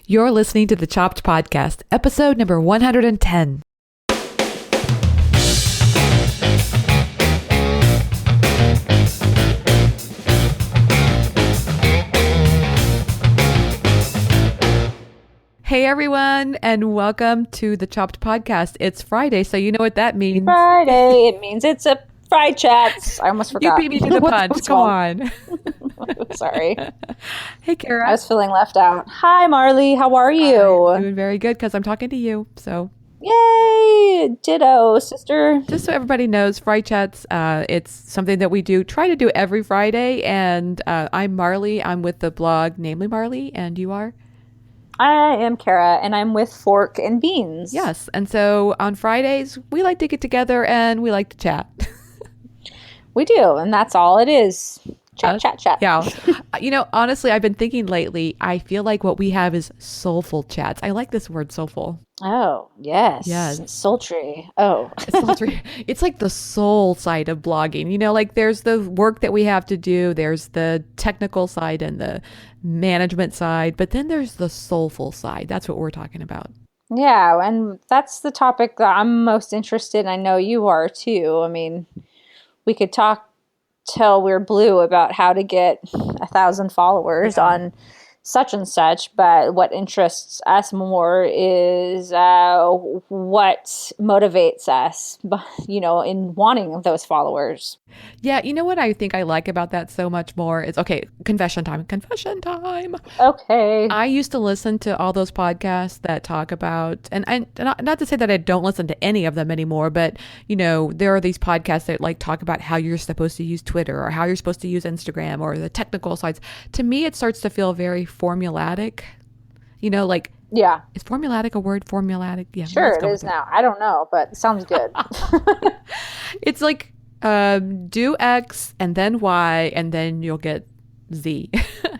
You're listening to the Chopped Podcast, episode number 110. Hey everyone, and welcome to the Chopped Podcast. It's Friday, so you know what that means. Friday, it means it's a FriChats. I almost forgot. You beat me to the punch. Come on. Sorry. Hey, Cara. I was feeling left out. Hi, Marley. How are you? I'm doing very good because I'm talking to you. So, yay! Ditto, sister. just so everybody knows, FriChats, it's something that we try to do every Friday. And I'm Marley. I'm with the blog, namely Marley, and you are? I am Cara, and I'm with Fork and Beans. Yes. And so on Fridays, we like to get together and we like to chat. We do, and that's all it is. Chat. Yeah. Honestly, I've been thinking lately, I feel like what we have is soulful chats. I like this word, soulful. Oh, yes. Yes. Sultry. Oh. It's sultry. It's like the soul side of blogging. Like there's the work that we have to do. There's the technical side and the management side. But then there's the soulful side. That's what we're talking about. Yeah, and that's the topic that I'm most interested in. I know you are too. I mean, we could talk till we're blue about how to get 1,000 followers on such and such, but what interests us more is what motivates us, in wanting those followers. Yeah, you know what I think I like about that so much more is, confession time. Okay. I used to listen to all those podcasts that talk about, and not to say that I don't listen to any of them anymore, but, there are these podcasts that talk about how you're supposed to use Twitter or how you're supposed to use Instagram or the technical sides. To me, it starts to feel very formulatic, Yeah. Is formulatic a word? Formulatic? Yeah. Sure, it is now. I don't know, but it sounds good. It's like, do X and then Y and then you'll get Z.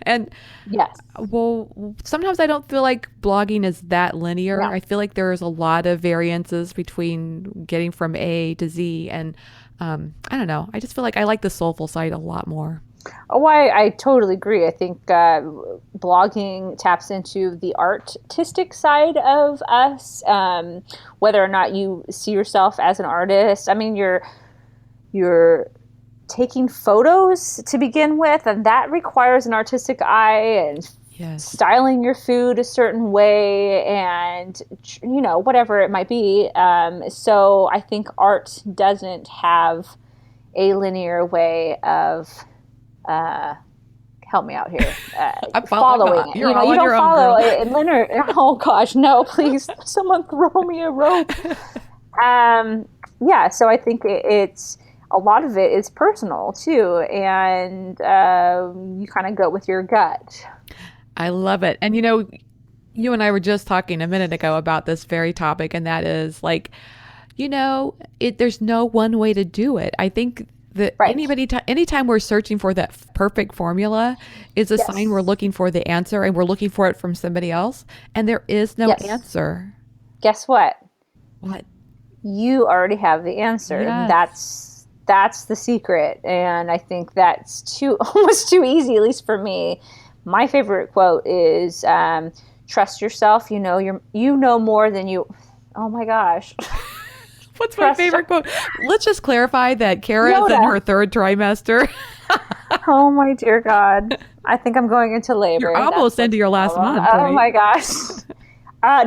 And yes. Well, sometimes I don't feel like blogging is that linear. No. I feel like there's a lot of variances between getting from A to Z. And I don't know. I just feel like I like the soulful side a lot more. Oh, I totally agree. I think blogging taps into the artistic side of us, whether or not you see yourself as an artist. I mean, you're taking photos to begin with, and that requires an artistic eye and styling your food a certain way and, whatever it might be. So I think art doesn't have a linear way of... help me out here. I'm following it. You don't follow it linear. Oh gosh, no! Please, someone throw me a rope. So I think it's a lot of it is personal too, and you kind of go with your gut. I love it, and you and I were just talking a minute ago about this very topic, and that is there's no one way to do it. I think that anytime we're searching for that perfect formula is a sign we're looking for the answer, and we're looking for it from somebody else, and there is no answer. Guess what? What? You already have the answer. Yes. That's the secret, and I think that's almost too easy, at least for me. My favorite quote is, "Trust yourself. You know more than you." Oh my gosh. What's my favorite quote? Let's just clarify that Cara is in her third trimester. Oh my dear God. I think I'm going into labor. You're almost into your last month. Oh right? my gosh.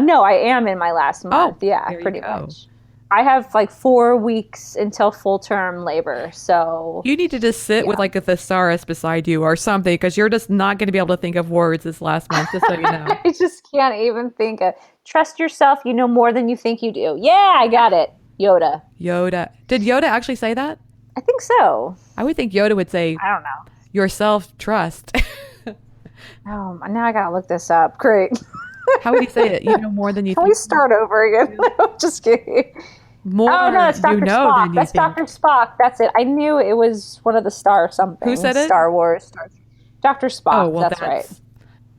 No, I am in my last month. Pretty much. I have 4 weeks until full term labor. So you need to just sit with a thesaurus beside you or something, because you're just not going to be able to think of words this last month, just so you know. I just can't even think of. Trust yourself. You know more than you think you do. Yeah, I got it. Yoda. Did Yoda actually say that? I think so. I would think Yoda would say, I don't know. Yourself trust. Oh, now I gotta look this up. Great. How would he say it? You know more than you think. Can we start over again? Just kidding. More it's Dr. Spock. That's think. Dr. Spock. That's it. I knew it was one of the Star something. Who said it? Star Wars. Dr. Spock. Oh, well, that's right.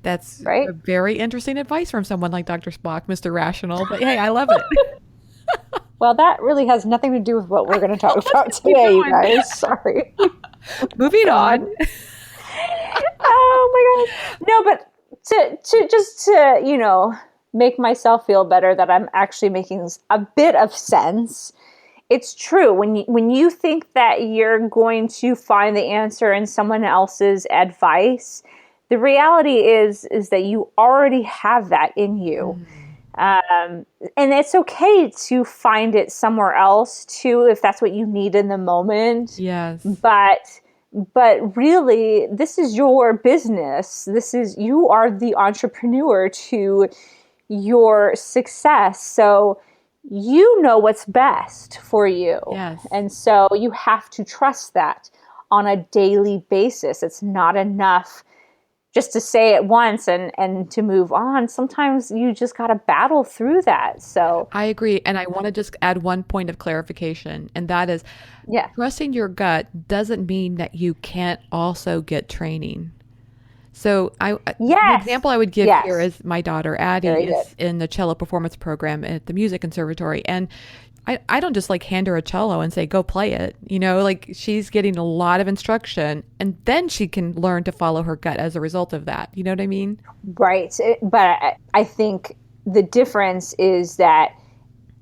That's right? a very interesting advice from someone like Dr. Spock, Mr. Rational. But hey, I love it. Well, that really has nothing to do with what we're going to talk about today, you guys. Sorry. Moving on. Oh my God. No, but to make myself feel better that I'm actually making a bit of sense. It's true. When you think that you're going to find the answer in someone else's advice, the reality is that you already have that in you. And it's okay to find it somewhere else too, if that's what you need in the moment. Yes. But really, this is your business. You are the entrepreneur to your success. So you know what's best for you. Yes. And so you have to trust that on a daily basis. It's not enough just to say it once and to move on. Sometimes you just got to battle through that. So I agree. And I want to just add one point of clarification, and that is trusting your gut doesn't mean that you can't also get training. So the example I would give here is my daughter Addie is in the cello performance program at the music conservatory, and I don't just like hand her a cello and say go play it. Like she's getting a lot of instruction, and then she can learn to follow her gut as a result of that. You know what I mean? Right. But I think the difference is that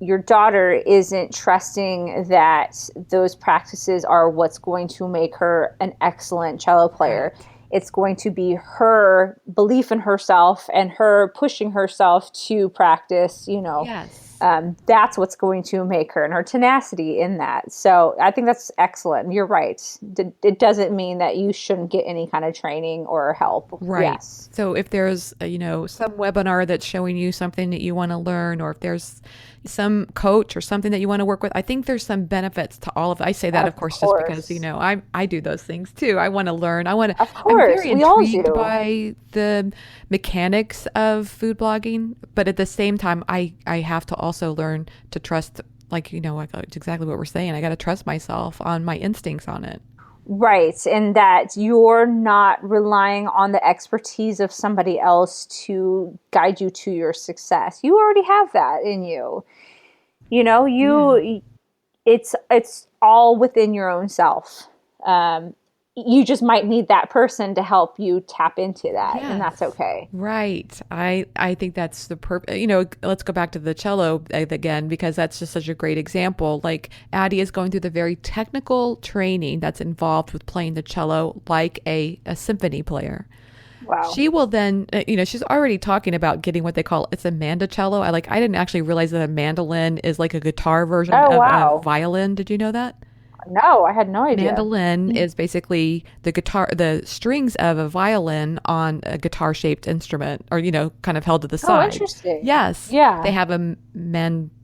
your daughter isn't trusting that those practices are what's going to make her an excellent cello player. Right. It's going to be her belief in herself and her pushing herself to practice, Yes. That's what's going to make her, and her tenacity in that. So I think that's excellent. You're right. It doesn't mean that you shouldn't get any kind of training or help. Right. Yes. So if there's, some webinar that's showing you something that you want to learn, or if there's some coach or something that you want to work with, I think there's some benefits to all of it. I say that, of course, just because, I do those things too. I want to learn. I'm very intrigued by the mechanics of food blogging, but at the same time, I have to also learn to trust, it's exactly what we're saying. I got to trust myself on my instincts on it. Right. And that you're not relying on the expertise of somebody else to guide you to your success. You already have that in you. It's all within your own self. You just might need that person to help you tap into that, and that's okay. Right. I think that's the purpose. Let's go back to the cello again, because that's just such a great example. Like Addie is going through the very technical training that's involved with playing the cello like a symphony player. Wow. She will then, she's already talking about getting what they call, it's a mandocello. I didn't actually realize that a mandolin is like a guitar version of a violin. Did you know that? No, I had no idea. Mandolin is basically the strings of a violin on a guitar-shaped instrument, or kind of held to the side. Oh, interesting. Yes. Yeah. They have a mandola,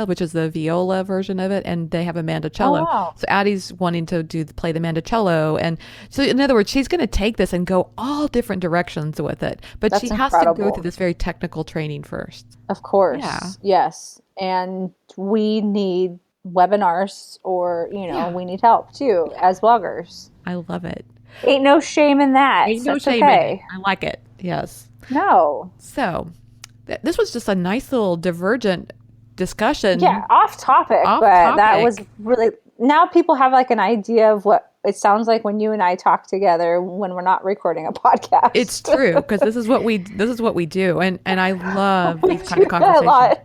which is the viola version of it, and they have a mandocello. Oh, wow. So Addie's wanting to play the mandocello, and so in other words, she's going to take this and go all different directions with it. But she has to go through this very technical training first. Of course. Yeah. Yes. And we need webinars, or we need help too as bloggers. I love it. Ain't no shame in that. Ain't no shame in it. I like it. Yes. No. So this was just a nice little divergent discussion. Yeah, off topic, that was really, now people have like an idea of what it sounds like when you and I talk together when we're not recording a podcast. It's true, because this is what we do, and I love these kind of conversations. A lot.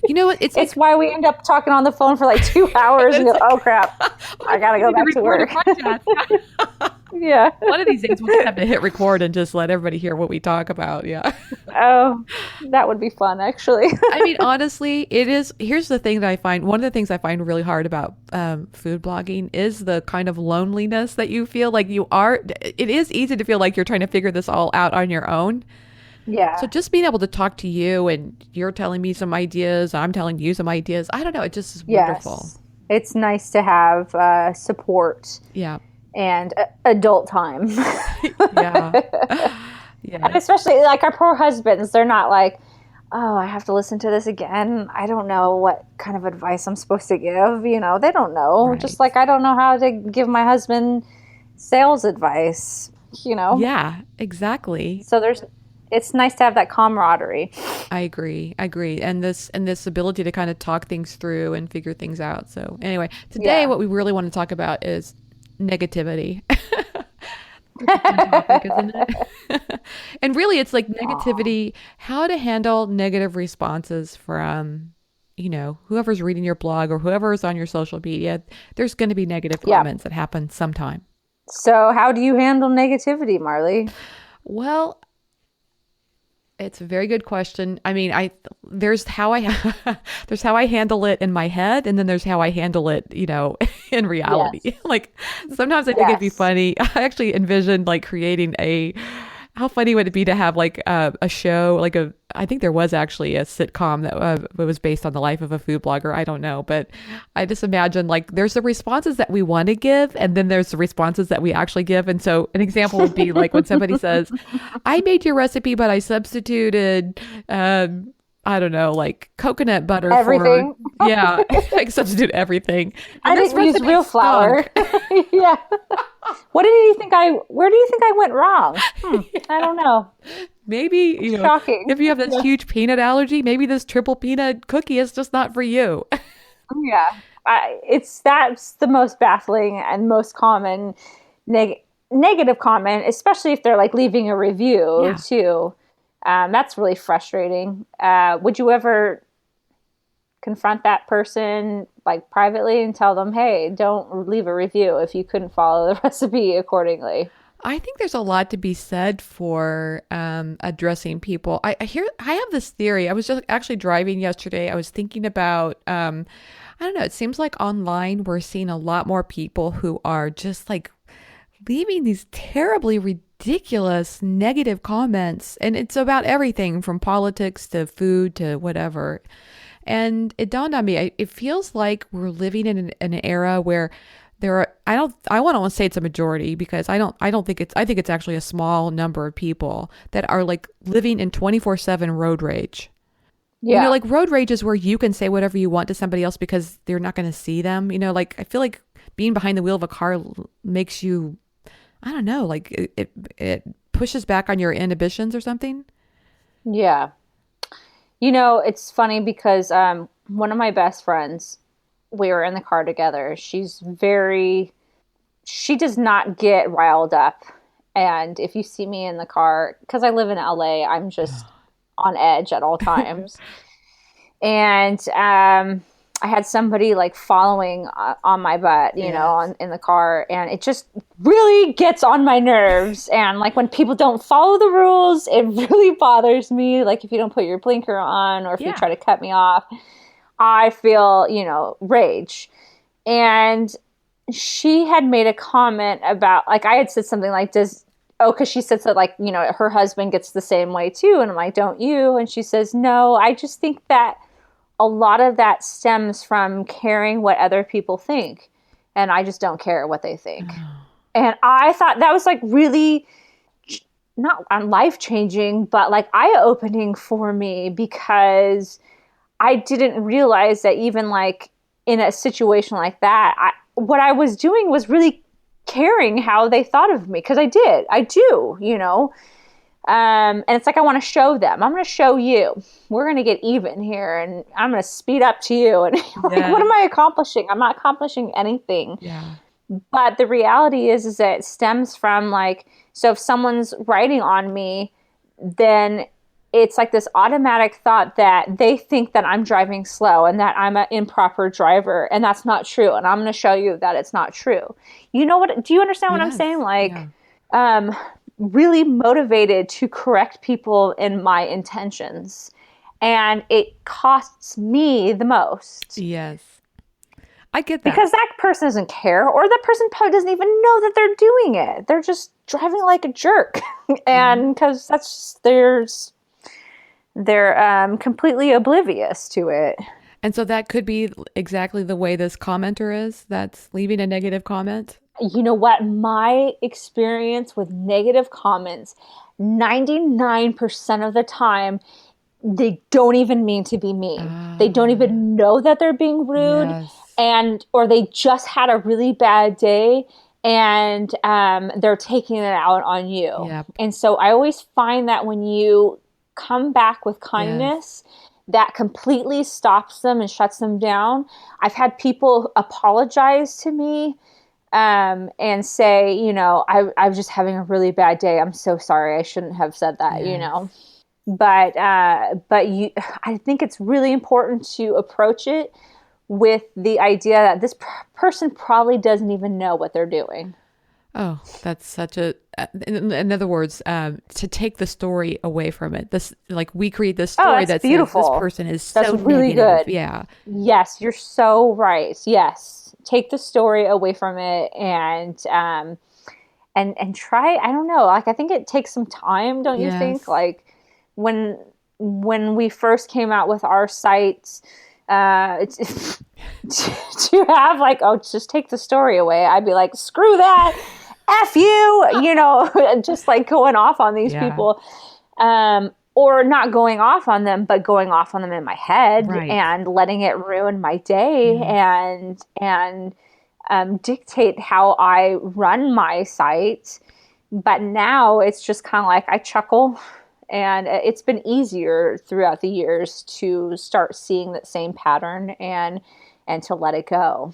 You know what? It's why we end up talking on the phone for like 2 hours and go, oh crap, I gotta go back to work. Yeah. One of these days we'll just have to hit record and just let everybody hear what we talk about. Yeah. Oh, that would be fun, actually. I mean, honestly, it is. Here's the thing that I find. One of the things I find really hard about food blogging is the kind of loneliness that you feel like you are. It is easy to feel like you're trying to figure this all out on your own. Yeah. So just being able to talk to you, and you're telling me some ideas, I'm telling you some ideas. I don't know. It just is wonderful. Yes. It's nice to have support. Yeah. And adult time. Yeah. Yeah. And especially like our poor husbands, they're not like, oh, I have to listen to this again. I don't know what kind of advice I'm supposed to give. They don't know. Right. Just like I don't know how to give my husband sales advice, Yeah, exactly. So it's nice to have that camaraderie. I agree. And this ability to kind of talk things through and figure things out. So anyway, today what we really want to talk about is negativity. interesting topic, isn't it? And really, it's like Aw. negativity, how to handle negative responses from, whoever's reading your blog or whoever's on your social media. There's going to be negative Yeah. comments that happen sometime. So how do you handle negativity, Marley? Well, it's a very good question. I mean, there's how I there's how I handle it in my head, and then there's how I handle it, in Yes. reality. Like sometimes I think it'd be Yes. funny. I actually envisioned like creating how funny would it be to have like a show, like I think there was actually a sitcom that was based on the life of a food blogger. I don't know, but I just imagine like there's the responses that we want to give, and then there's the responses that we actually give. And so an example would be like when somebody says, I made your recipe, but I substituted, I don't know, like coconut butter for, Everything. yeah, I substitute everything. I And this didn't use recipe real flour. stunk. Yeah. Where do you think I went wrong? I don't know. Maybe, Shocking. if you have this huge peanut allergy, maybe this triple peanut cookie is just not for you. Yeah. That's the most baffling and most common neg- negative comment, especially if they're like leaving a review Yeah. too. That's really frustrating. Would you ever confront that person like privately and tell them, hey, don't leave a review if you couldn't follow the recipe accordingly? I think there's a lot to be said for addressing people. I have this theory. I was just actually driving yesterday. I was thinking about, I don't know, it seems like online we're seeing a lot more people who are just like leaving these terribly ridiculous negative comments. And it's about everything from politics to food to whatever. And it dawned on me, it feels like we're living in an era where there are, I want to say it's a majority because I don't think I think it's actually a small number of people that are like living in 24/7 road rage. Yeah. Like road rage is where you can say whatever you want to somebody else because they're not going to see them. Like I feel like being behind the wheel of a car makes you, I don't know, like it pushes back on your inhibitions or something. Yeah. It's funny because one of my best friends, we were in the car together. She does not get riled up. And if you see me in the car, because I live in LA, I'm just on edge at all times. And I had somebody like following on my butt, Yes. in the car, and it just really gets on my nerves. And like when people don't follow the rules, it really bothers me. Like if you don't put your blinker on, or if you Yeah. try to cut me off, I feel, rage. And she had made a comment about, like, I had said something like, because she said that, like, her husband gets the same way too. And I'm like, don't you? And she says, no, I just think that a lot of that stems from caring what other people think. And I just don't care what they think. And I thought that was like really not life changing, but like eye opening for me, because I didn't realize that even like in a situation like that, what I was doing was really caring how they thought of me, because I do, and it's like I want to show them. I'm going to show you. We're going to get even here, and I'm going to speed up to you. And like, what Yes. am I accomplishing? I'm not accomplishing anything. Yeah. But the reality is that it stems from like, so if someone's writing on me, then it's like this automatic thought that they think that I'm driving slow and that I'm an improper driver, and that's not true. And I'm going to show you that it's not true. Do you understand what I'm Yes. saying? Like, Yeah. um, really motivated to correct people in my intentions. And it costs me the most, Yes. I get that. because that person doesn't care, or that person probably doesn't even know that they're doing it. They're just driving like a jerk. Mhm. And because they're completely oblivious to it. And so that could be exactly the way this commenter is that's leaving a negative comment. You know what? My experience with negative comments, 99% of the time, they don't even mean to be mean. They don't Ah, even know that they're being rude, yes. or they just had a really bad day, and they're taking it out on you. Yep. And so I always find that when you come back with Yes. kindness, that completely stops them and shuts them down. I've had people apologize to me and say, I was just having a really bad day. I'm so sorry. I shouldn't have said that, Yes. But I think it's really important to approach it with the idea that this person probably doesn't even know what they're doing. Oh, that's such a, in other words, to take the story away from it. This, like, we create this Oh, story that's that says this beautiful. person is That's so really negative. good. Yeah. Yes, you're so right. Yes. Take the story away from it and try, I don't know, like I think it takes some time, don't you think? Yes. Like when when we first came out with our sites, it's, to have like, oh, just take the story away, I'd be like, screw that, F you, just like going off on these Yeah. people. Or not going off on them, but going off on them in my head Right. and letting it ruin my day Yes. and dictate how I run my site. But now it's just kind of like I chuckle, and it's been easier throughout the years to start seeing that same pattern and to let it go.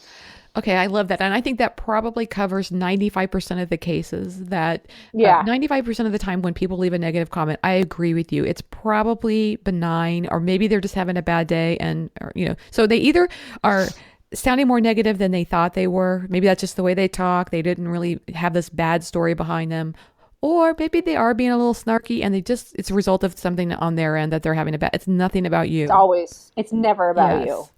Okay, I love that. And I think that probably covers 95% of the cases that Yeah. 95% of the time when people leave a negative comment, I agree with you. It's probably benign, or maybe they're just having a bad day. And, or, so they either are sounding more negative than they thought they were. Maybe that's just the way they talk. They didn't really have this bad story behind them. Or maybe they are being a little snarky and it's a result of something on their end that they're having it's nothing about you. It's never about you. Yes.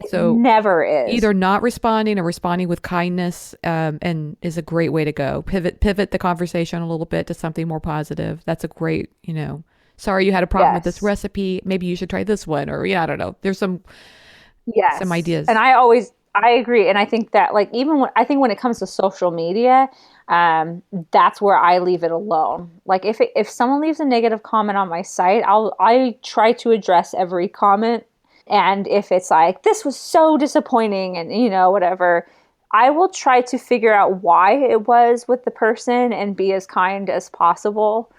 It So never is. either not responding or responding with kindness, and is a great way to go. Pivot the conversation a little bit to something more positive. That's a great, sorry you had a problem with this Yes. recipe. Maybe you should try this one, or I don't know. There's some Yes. And ideas. I agree. And I think that like even when it comes to social media, that's where I leave it alone. Like if someone leaves a negative comment on my site, I try to address every comment. And if it's like, this was so disappointing and, whatever, I will try to figure out why it was with the person and be as kind as possible.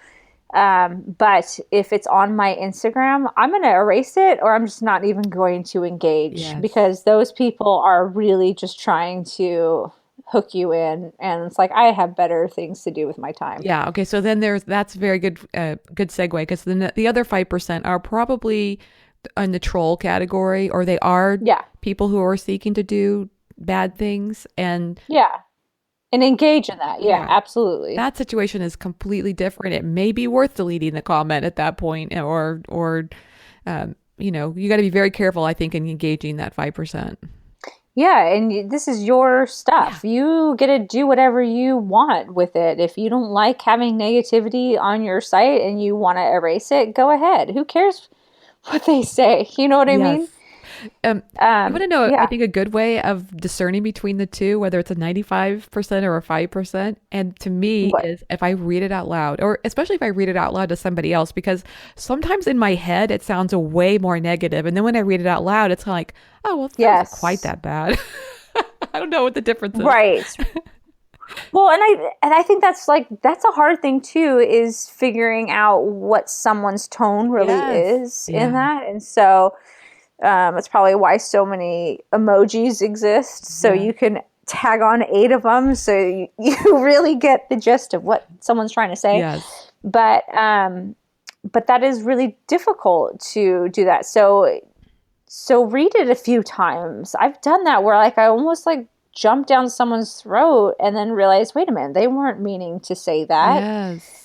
But if it's on my Instagram, I'm going to erase it, or I'm just not even going to engage, Yes. because those people are really just trying to hook you in. And it's like, I have better things to do with my time. Yeah. Okay. So then that's very good. Good segue, because then the other 5% are probably in the troll category, or they are Yeah. people who are seeking to do bad things. And Yeah. And engage in that. Yeah, yeah, absolutely. that situation is completely different. It may be worth deleting the comment at that point, you got to be very careful, I think, in engaging that 5%. Yeah, and this is your Yeah. stuff. You get to do whatever you want with it. If you don't like having negativity on your site and you want to erase it, go ahead. Who cares what they say? You know what I mean? Yes. You want to know, I Yeah. think, a good way of discerning between the two, whether it's a 95% or a 5%, and to me, What? is if I read it out loud, or especially if I read it out loud to somebody else, because sometimes in my head it sounds a way more negative, and then when I read it out loud, it's like, oh, well, that wasn't quite Yes. that bad. I don't know what the difference is. Right. Well, and I think that's a hard thing too, is figuring out what someone's tone really Yes. is in Yeah. that. And so it's probably why so many emojis exist. So Yeah. you can tag on 8 of them, so you really get the gist of what someone's trying to say. Yes. But that is really difficult to do that. So read it a few times. I've done that where like I almost like jump down someone's throat and then realize, wait a minute, they weren't meaning to say that. Yes.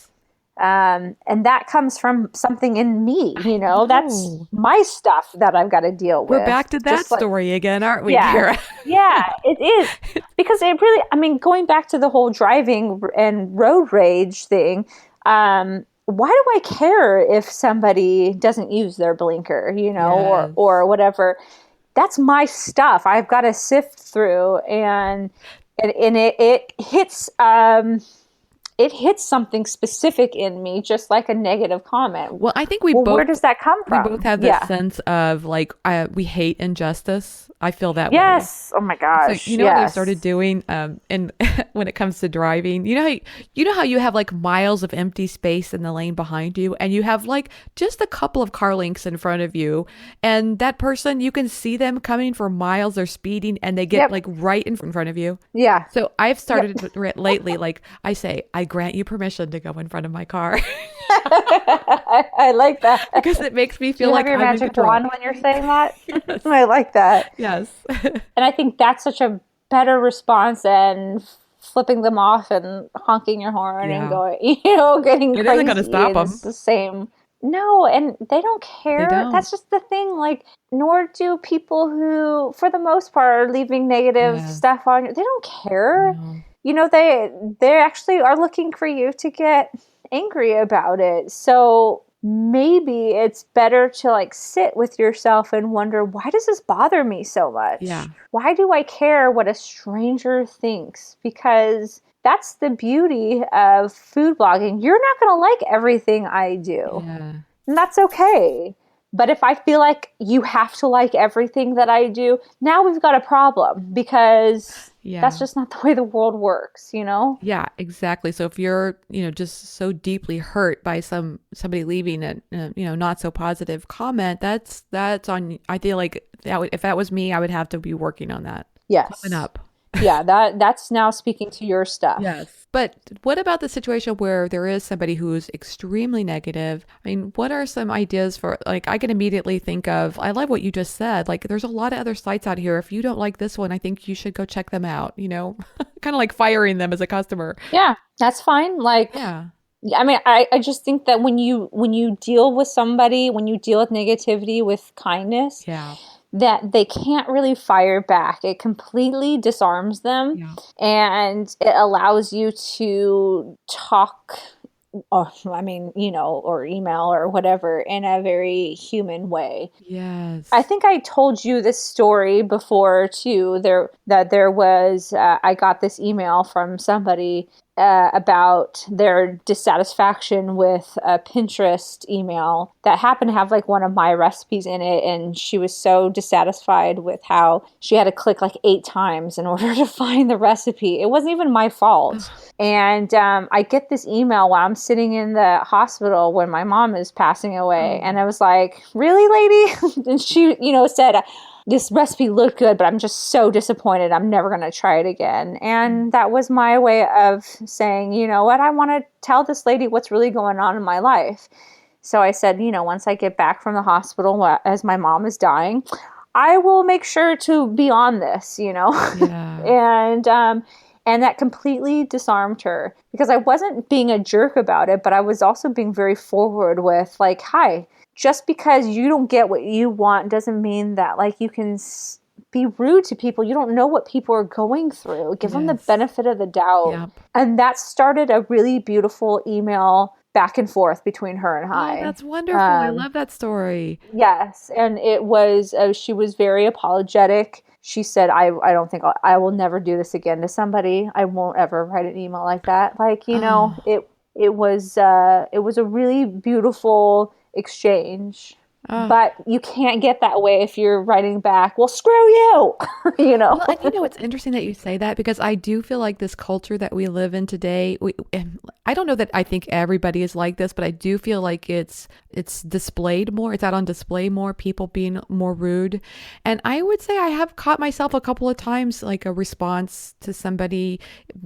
And that comes from something in me, I that's know. my stuff that I've got to deal We're with. back to that Just like, story again, aren't we, yeah, Kara? yeah, it is. Because it really, I mean, going back to the whole driving and road rage thing, why do I care if somebody doesn't use their blinker, Yes. or whatever? That's my stuff. I've got to sift through, and it hits it hits something specific in me, just like a negative comment. Well, I think Well, where does that come we from? both have this Yeah. sense of like we hate injustice. I feel that way. Yes. Oh my So gosh. you know what they've started Yes. doing, and when it comes to driving, you know how you have like miles of empty space in the lane behind you, and you have like just a couple of car lengths in front of you, and that person you can see them coming for miles. They're speeding, and they get Yep. like right in front of you. Yeah. So I've Yep. started lately, like I say, I grant you permission to go in front of my car I like that. because it makes me Do feel you have like your I'm in magic control. wand when you're saying that? Yes, I like that. yes, And I think that's such a better response than flipping them off and honking your horn and yeah. going, getting It isn't going to crazy. stop And it's them. the same. No, and they don't They care. don't. That's just the thing. Like, nor do people who, for the most part, are leaving negative Yes. stuff on you. They don't care. No. They actually are looking for you to get angry about it. So maybe it's better to like sit with yourself and wonder, why does this bother me so Yeah. much? Why do I care what a stranger thinks? Because that's the beauty of food blogging. You're not going to like everything I do, Yeah. and that's okay. But if I feel like you have to like everything that I do, now we've got a problem, because Yeah. that's just not the way the world works, you know? Yeah, exactly. So if you're, just so deeply hurt by somebody leaving a, not so positive comment, that's on. I feel like if that was me, I would have to be working on that. Coming Yes. up. Yeah, that's now speaking to your stuff. Yes. But what about the situation where there is somebody who's extremely negative? I mean, what are some ideas for, like, I can immediately think of, I love what you just said. Like, there's a lot of other sites out here. If you don't like this one, I think you should go check them out, kind of like firing them as a customer. Yeah, that's fine. Like, Yeah. I mean, I just think that when you deal with somebody, when you deal with negativity with kindness, Yeah. that they can't really fire back. It completely disarms them, Yeah. and it allows you to talk, or email or whatever, in a very human way. Yes. I think I told you this story before too. There was I got this email from somebody about their dissatisfaction with a Pinterest email that happened to have like one of my recipes in it, and she was so dissatisfied with how she had to click like 8 times in order to find the recipe. It wasn't even my fault. And I get this email while I'm sitting in the hospital when my mom is passing away. And I was like, really, lady? And she, said, this recipe looked good, but I'm just so disappointed. I'm never going to try it again. And that was my way of saying, you know what? I want to tell this lady what's really going on in my life. So I said, once I get back from the hospital, as my mom is dying, I will make sure to be on this, Yeah. And that completely disarmed her, because I wasn't being a jerk about it, but I was also being very forward with like, hi, just because you don't get what you want doesn't mean that like you can be rude to people. You don't know what people are going through. Give them the Yes. benefit of the doubt. Yep. And that started a really beautiful email back and forth between her and Oh, I. that's wonderful. I love that story. Yes, and it was, she was very apologetic. She said, I don't think I will never do this again to somebody. I won't ever write an email like that. Like, Oh. it was a really beautiful exchange. Oh. But you can't get that way if you're writing back, well, screw you, Well, and it's interesting that you say that, because I do feel like this culture that we live in today, I don't know that I think everybody is like this, but I do feel like it's displayed more. It's out on display more, people being more rude. And I would say I have caught myself a couple of times, like a response to somebody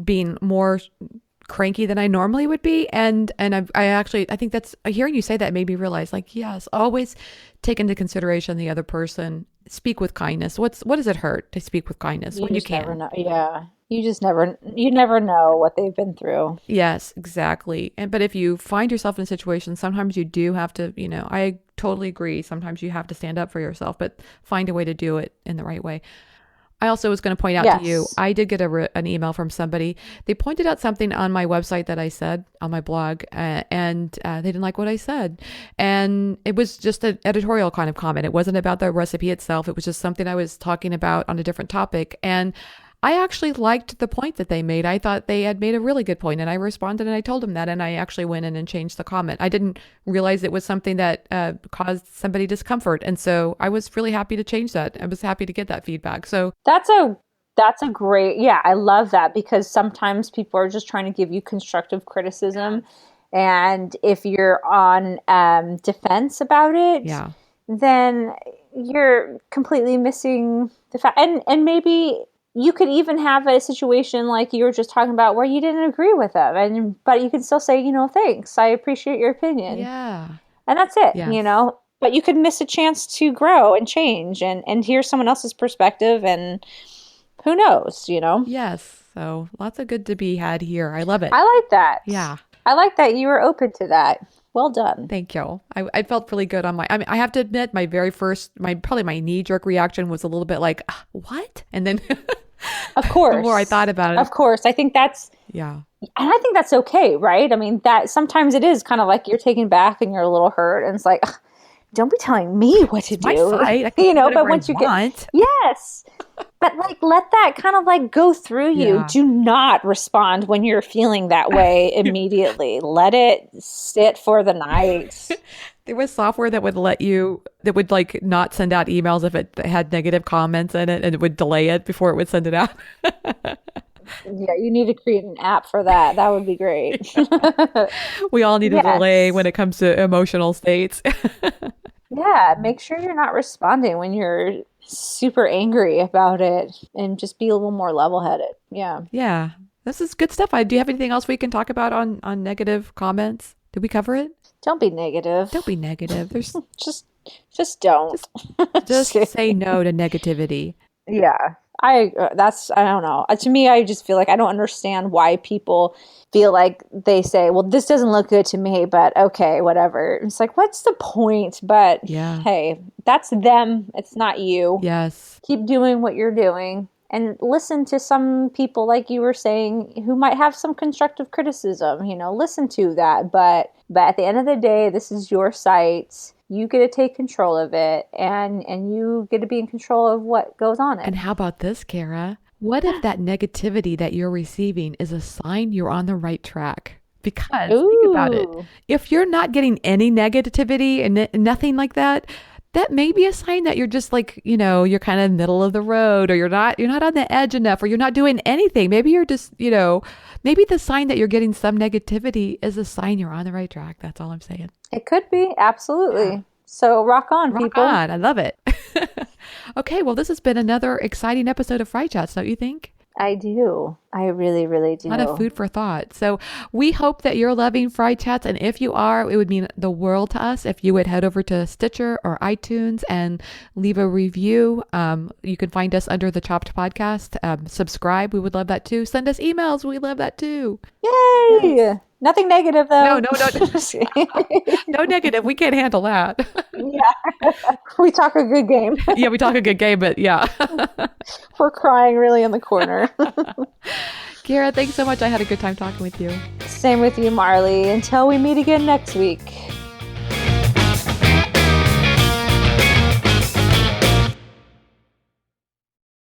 being more cranky than I normally would be. And I think that's, hearing you say that made me realize, like, yes, always take into consideration the other person. Speak with kindness. What does it hurt to speak with kindness when you can? Never know. Yeah. You never know what they've been through. Yes, exactly. But if you find yourself in a situation, sometimes you do have to, I totally agree. Sometimes you have to stand up for yourself, but find a way to do it in the right way. I also was going to point out to you, I did get an email from somebody. They pointed out something on my website that I said on my blog, and they didn't like what I said. And it was just an editorial kind of comment. It wasn't about the recipe itself. It was just something I was talking about on a different topic. And I actually liked the point that they made. I thought they had made a really good point, and I responded and I told them that, and I actually went in and changed the comment. I didn't realize it was something that caused somebody discomfort, and so I was really happy to change that. I was happy to get that feedback. So that's a great, yeah, I love that, because sometimes people are just trying to give you constructive criticism. And if you're on defense about it, yeah, then you're completely missing the fact. And maybe you could even have a situation like you were just talking about where you didn't agree with them, but you can still say, thanks, I appreciate your opinion. yeah, And that's it, yes. But you could miss a chance to grow and change and hear someone else's perspective, and who knows, Yes. So lots of good to be had here. I love it. I like that. Yeah. I like that you were open to that. Well done. Thank you. I felt really good on I mean, I have to admit, probably my knee jerk reaction was a little bit like, what? And then Of course. the more I thought about it. Of course. I think that's, Yeah. and I think that's okay, right? I mean, that sometimes it is kind of like you're taken back and you're a little hurt, and it's like, ugh, don't be telling me what to My do. fight. I can do But whatever once I you want. yes. But like, let that kind of like go through you. Yeah. Do not respond when you're feeling that way immediately. Let it sit for the night. There was software that would like not send out emails if it had negative comments in it, and it would delay it before it would send it out. Yeah, you need to create an app for that. That would be great. We all need a Yes. delay when it comes to emotional states. Yeah, make sure you're not responding when you're super angry about it, and just be a little more level-headed. Yeah. Yeah. This is good stuff. Do you have anything else we can talk about on negative comments? Did we cover it? Don't be negative. Don't be negative. There's Just don't. just say no to negativity. Yeah. I don't know. To me, I just feel like I don't understand why people feel like they say, well, this doesn't look good to me, but okay, whatever. It's like, what's the point? But Yeah. hey, that's them. It's not you. Yes. Keep doing what you're doing, and listen to some people, like you were saying, who might have some constructive criticism. Listen to that. But at the end of the day, this is your site. You get to take control of it, and you get to be in control of what goes on it. And how about this, Cara? What if that negativity that you're receiving is a sign you're on the right track? Because think about it. Ooh. If you're not getting any negativity and nothing like that, that may be a sign that you're just like, you're kind of middle of the road, or you're not on the edge enough, or you're not doing anything. Maybe you're just, maybe the sign that you're getting some negativity is a sign you're on the right track. That's all I'm saying. It could be, absolutely. Yeah. So rock on, Rock people. on. I love it. Okay, well, this has been another exciting episode of FriChats, don't you think? I do. I really, really do. A lot of food for thought. So we hope that you're loving FriChats. And if you are, it would mean the world to us if you would head over to Stitcher or iTunes and leave a review. You can find us under the Chopped Podcast. Subscribe. We would love that too. Send us emails. We love that too. Yay! Yes. Nothing negative, though. No. No negative. We can't handle that. Yeah. We talk a good game. Yeah, we talk a good game, but yeah. We're crying really in the corner. Cara, thanks so much. I had a good time talking with you. Same with you, Marley. Until we meet again next week.